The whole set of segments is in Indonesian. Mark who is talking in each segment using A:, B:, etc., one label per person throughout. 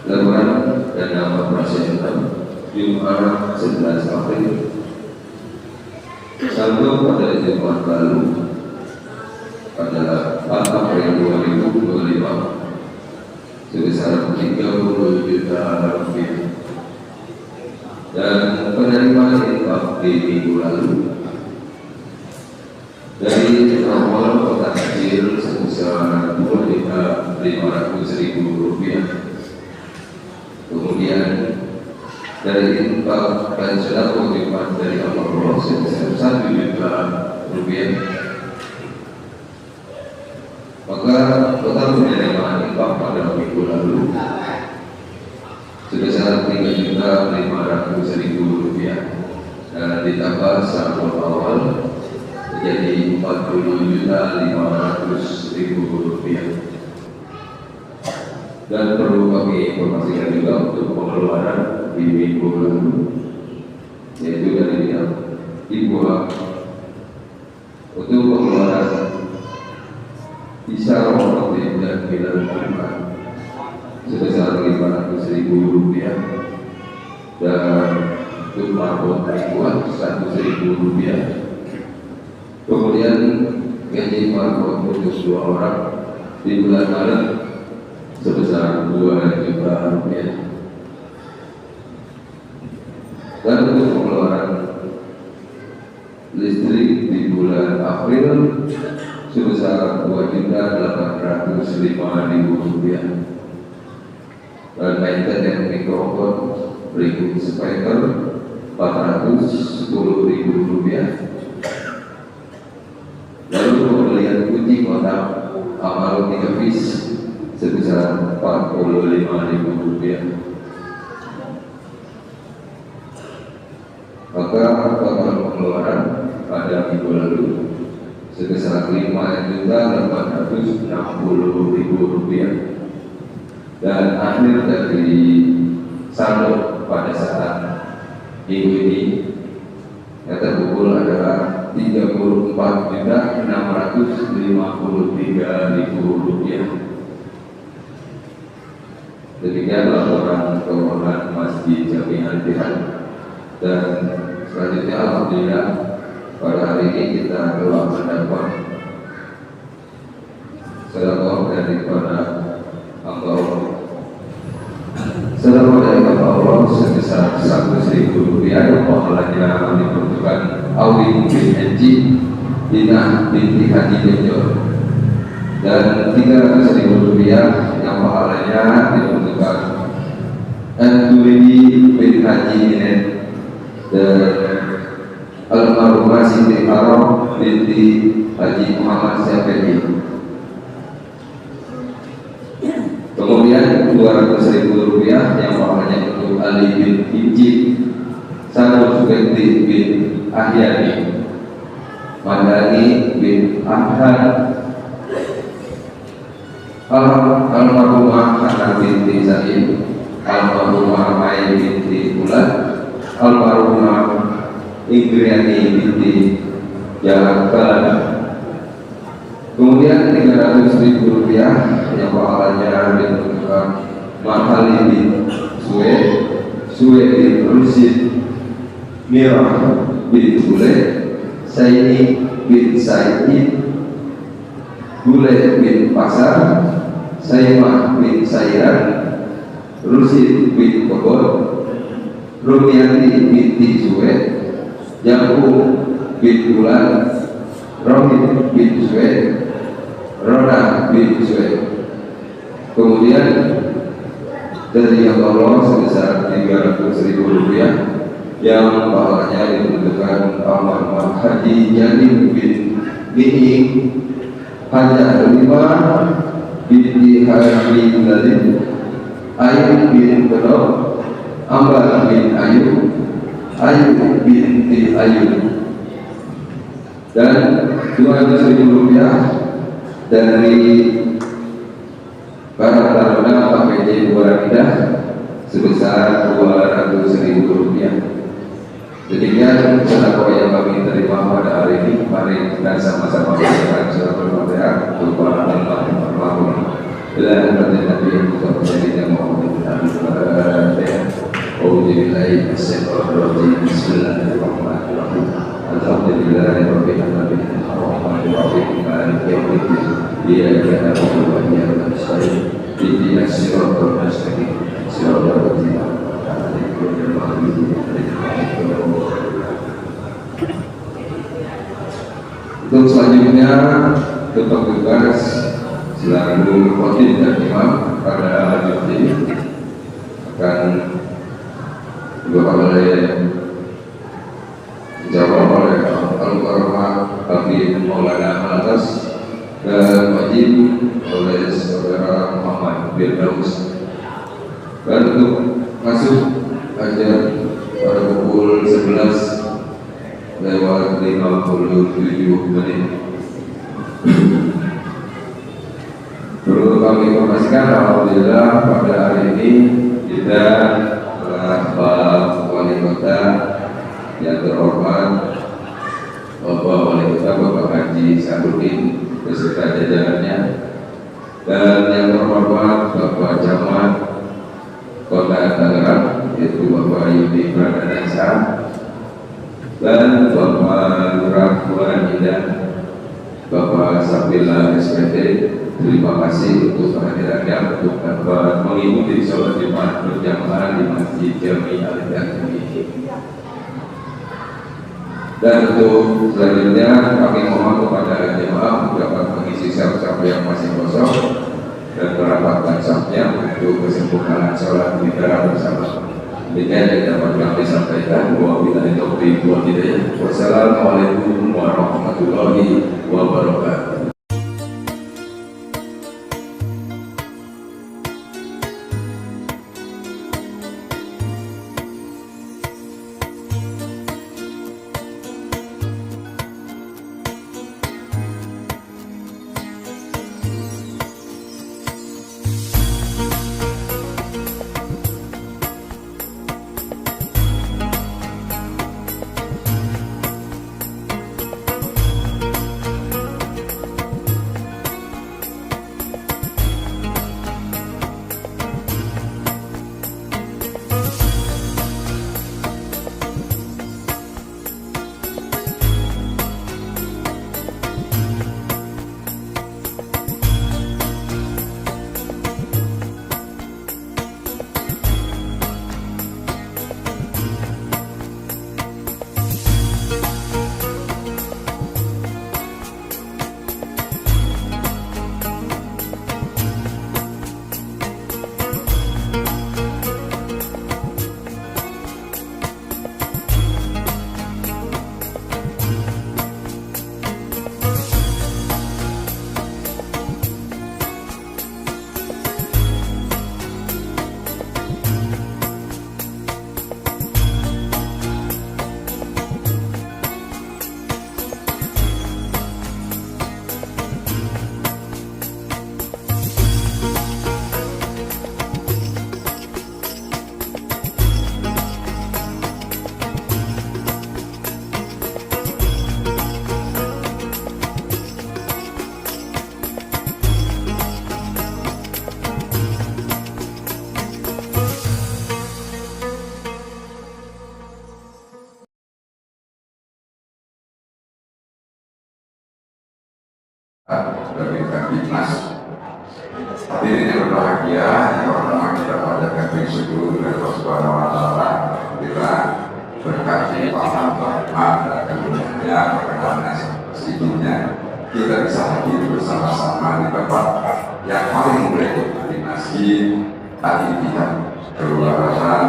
A: Laporan Dana Operasional Jumat 11 April saldo pada Jumat lalu adalah 4 April 2025 sebesar 30 juta rupiah, dan penerimaan infak di minggu lalu dari awal kota kecil sebesar 2.500.000 rupiah. Kemudian dari infak dan sedekah infak dari Allah sebesar 1 juta rupiah. Maka total penerimaan infak pada minggu lalu sebesar 3.500.000 rupiah, dan ditambah saldo awal menjadi 40.500.000 rupiah. Dan perlu kami informasikan juga untuk pengeluaran di minggu lalu, yaitu dari bidang dibuat untuk pengeluaran bisa robotik dan bilang Jumat sebesar 500.000 rupiah, dan untuk marbot dibuat 100.000 rupiah. Kemudian gaji marbot untuk 2 orang di bulan Maret sebesar 2 juta rupiah. Dan untuk pengeluaran listrik di bulan April sebesar 2.805.000 rupiah, dan maintenance mikrofon berikut speaker 410.000 rupiah. Lalu pembelian kunci kotak amal 3 piece sebesar 45.000 rupiah. Maka total pengeluaran pada minggu lalu sebesar 5.860.000 rupiah, dan akhir dari saldo pada saat minggu ini yang terkumpul adalah 34.653.000 rupiah. Demikian laporan keuangan Masjid Jami Al-Jihad. Dan selanjutnya alhamdulillah pada hari ini kita telah mendapat sedekah daripada hamba Allah. Sedekah dari hamba Allah sebesar 100.000 rupiah yang pahalanya diperuntukkan Awi bin Haji Dina binti Haji Benjol, dan 300.000 rupiah yang pahalanya diperuntukkan An-Turidi bin Haji Inen, dan almarhumah Siti Haram binti Haji Muhammad Syafii. Kemudian 200.000 rupiah yang pahalanya untuk Ali bin Injib, Sanur Sugenti bin Ahyani, Madani bin Ahad, almarhumah Hana binti Zaid, almarhumah Mai binti Ulat, almarhumah Ingriani binti Jalan. Kemudian 300.000 rupiah yang pahalanya diperuntukkan Mahali bin Suwe bin Rusid, Mirah bin Bule, Saini bin Said, Bule bin Pasar, Saimah bin Sayran, Rusid bin Kobor, Rumiati binti Suwe, Jambu bin Bulan, Rohit bin Suwe, Rona bin Suwe. Kemudian dari yang Allah sebesar 300.000 rupiah yang pahalanya diperuntukkan almarhum Haji Janin bin Mi'ing, Haja Halimah binti Haji Lalim, Ayub bin Kedok, Ambar bin Ayub, Ayub binti Ayub, dan 200.000 rupiah dari para taruna KPJ Buarakidah sebesar 200.000 rupiah. Demikian sedekah yang kami terima pada hari ini. Mari kita sama-sama membaca surat Al-Fatihah. Bila Nabi yang kita percaya Muhammad إياك نعبد وإياك نستعين اهدنا الصراط المستقيم صراط الذين أنعمت عليهم غير المغضوب عليهم. Untuk selanjutnya untuk tugas selaku khotib dan imam pada hari ini akan dijawab oleh Al-Qarma Habib Maulana Atas dan wajib oleh saudara Muhammad Firdaus. Dan untuk masuk ajar pada pukul 11 lewat 57 menit. Perlu kami informasikan, alhamdulillah pada hari ini kita telah Pak Wali Kota yang terhormat Bapak Wali Kota Bapak Haji Sahrudin beserta jajarannya, dan yang terhormat Bapak Camat Kota Tangerang yaitu Bapak Yudi Pradana, dan Bapak Lurah Bulan Indah Bapak Sabila SPT. Terima kasih untuk kehadirannya untuk dapat mengikuti sholat Jumat berjamaah di Masjid Jami Al-Hidayah ini. Dan untuk selanjutnya kami mohon kepada jemaah untuk dapat mengisi saf-saf yang masih kosong dan merapatkan safnya untuk kesempurnaan sholat kita bersama. Demikian yang dapat kami sampaikan. Wabillahi taufiq wal hidayah. Wassalamualaikum warahmatullahi wabarakatuh. Sebagai Kabinmas hadirin yang berbahagia, yang pertama kita panjatkan bersyukur kepada Allah Subhanahu wa Ta'ala. Bila berkati paham dan kemudiannya perkenalan sedikitnya kita bisa hadir bersama-sama di tempat yang paling mulia di Masjid Al-Hidayah Kelurahan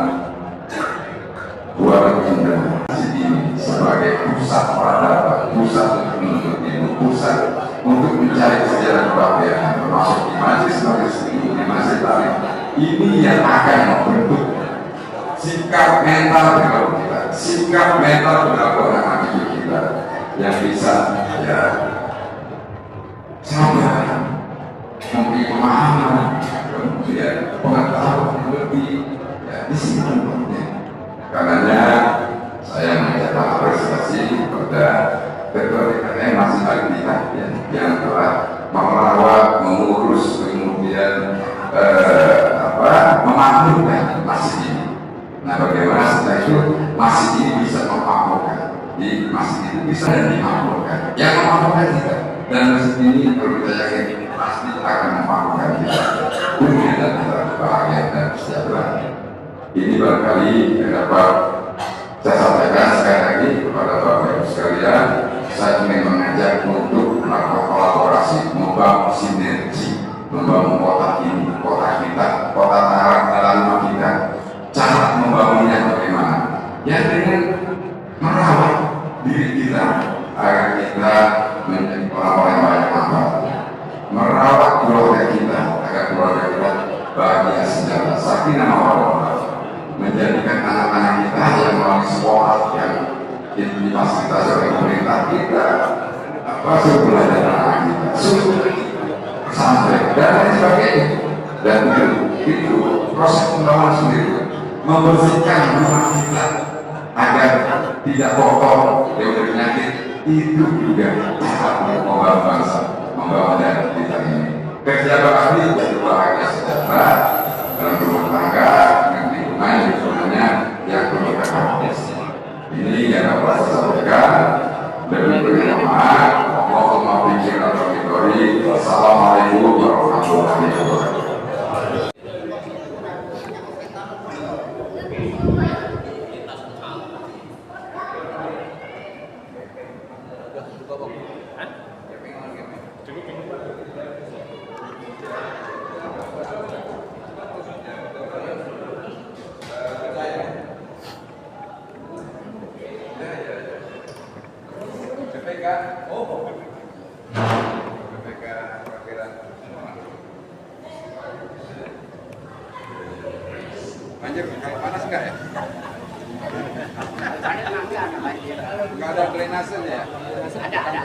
A: Buah Indah. Masjid ini sebagai pusat peradaban, pusat untuk ilmu, pusat untuk mencari sejarah kebahagiaan, termasuk di majelis di masjid tadi. Ini yang akan membentuk sikap mental kita, sikap mental beberapa orang hidup kita yang bisa ya sabar, memberi pemahaman, kemudian pengetahuan lebih. Ya, di sini tempatnya. Karena saya mengajak apresiasi kepada ketua DPR Masjid Al-Hidayah yang telah merawat, mengurus, kemudian memakmurkan masjid ini. Nah, bagaimana setelah itu masjid ini bisa memakmurkan, di masjid itu bisa dimakmurkan, yang memakmurkan kita, dan masjid ini kalau kita yakin pasti akan memampukan kita dunia dan bahagia dan sejahtera. Ini barangkali kenapa saya sampaikan sekali lagi kepada Bapak Ibu sekalian, saya ingin mengajak untuk melakukan kolaborasi, membangun sinergi, membangun kota ini, kota kita, kota dalam rumah kita. Cara membangunnya bagaimana? Ya dengan merawat diri kita agar kita menjadi orang-orang yang banyak manfaat, merawat keluarga kita agar keluarga kita bahagia sejahtera, sakinah mawaddah, menjadikan anak-anak kita yang melalui sekolah yang difasilitasi oleh pemerintah kita, suruh belajar anak kita, suruh pesantren dan lain sebagainya. Dan itu proses pembangunan sendiri, membersihkan rumah kita agar tidak kotor dari penyakit. Itu juga cara membangun bangsa, membangun daerah kita ini. Kerja bakti jadi bahagia sejahtera dalam rumah tangga dengan lingkungan yang sebenarnya yang perlu kita harus. Ini yang dapat saya sampaikan. Lebih bermanfaat. Allahumma bikin atau bikori. Wassalamualaikum warahmatullahi wabarakatuh. Banjir, panas enggak ya? Enggak ada drainasenya ya? Ada.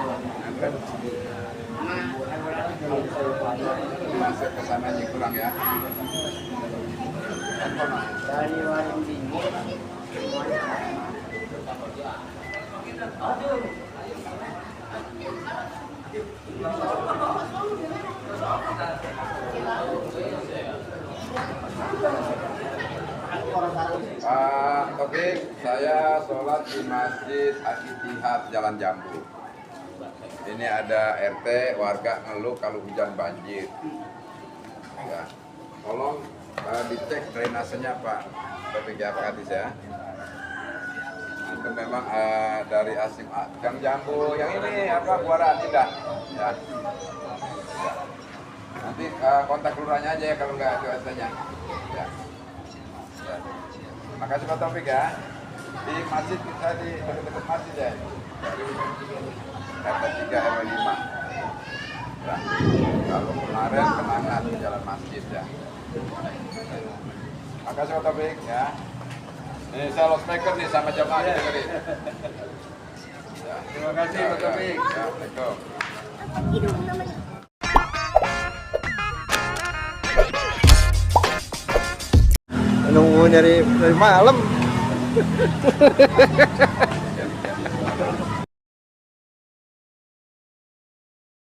A: Masuk ke sana aja pulang ya. Dari warung dingin. Topik, saya sholat di Masjid Al-Ittihad Jalan Jambu. Ini ada RT, warga ngeluh kalau hujan banjir. Ya, tolong dicek drainasenya Pak. Topik ya Pak Kadis ya. Itu memang dari asing Gang Jambu yang ini apa Buara tidak? Ya. Nanti kontak lurahnya aja ya kalau nggak ada RT-nya. Ya. Ya. Makasih Pak Taufik ya. Di masjid kita di dekat masjid ya. RT 3 RW 5. Ya. Kalau kemarin kenangan di jalan masjid ya. Makasih Pak Taufik ya. Ini saya loudspeaker nih sama jamaah ya. Ya. Terima kasih Pak Taufik. Ya, Assalamualaikum.
B: Nunggu dari malam